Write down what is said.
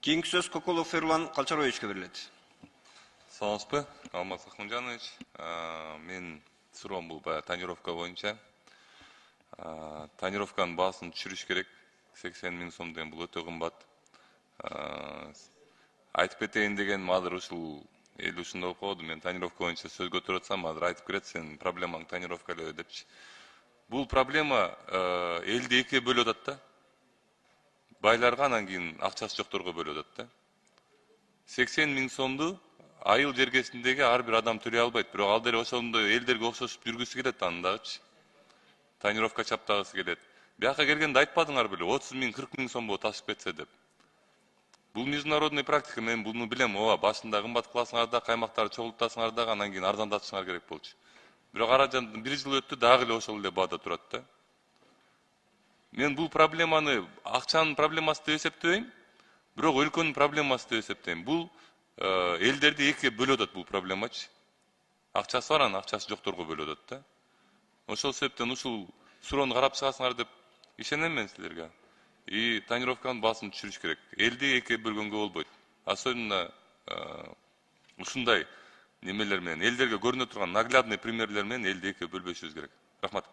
Кийинки сөз Коколов Эрлан Калчаровичке берилет. Саламатсызбы, Алмаз Ахманжанович. Мен суроом бул баягы тонировка боюнча. Тонировканын баасын түшүрүш керек. 80 миң сом деген бул өтө кымбат. Айтып кетейин деген азыр ушул эл ушундай болуп калды. Мен тонировка боюнча сөз көтөрүп атсам, азыр айтып берет, сен проблемаң тонировка эле депчи. Бул проблема элди экиге бөлүп атат да. Байларга анан кийин акчасы жокторго бөлүп атат да. 80 миң сомду айыл жергесиндеги ар бир адам төлөй албайт. Бирок ал деле ошондой элдерге окшошуп жүргүсү келет андагычы. Тонировка чаптагысы келет. Бияка келгенде айтпадыңар беле, 30 миң, 40 миң сом болот ашып кетсе деп. Бул международный практика, мен буну билем. Ооба, башында кымбат кыласыңар да, каймактарды чогултасыңар да, анан кийин арзандатышыңар керек болчу. Бирок арадан 1 жыл өттү, дагы эле ошол эле баада турат да. Мен бул проблеманы акчанын проблемасы деп эсептебейм, бирок өлкөнүн проблемасы деп эсептейм. Бул элдерди экиге бөлүп атат бул проблемачы. Акчасы бар, анан акчасы жокторго бөлүп атат да. Ошол себептен ушул суроону карап чыгасыңар деп ишенем мен силерге. И тонировканын баасын түшүрүш керек. Элди экиге бөлгөнгө болбойт. Особенно ушундай немелер менен, элдерге көрүнө турган наглядный примерлер менен элди экиге бөлбөшүбүз керек. Рахмат.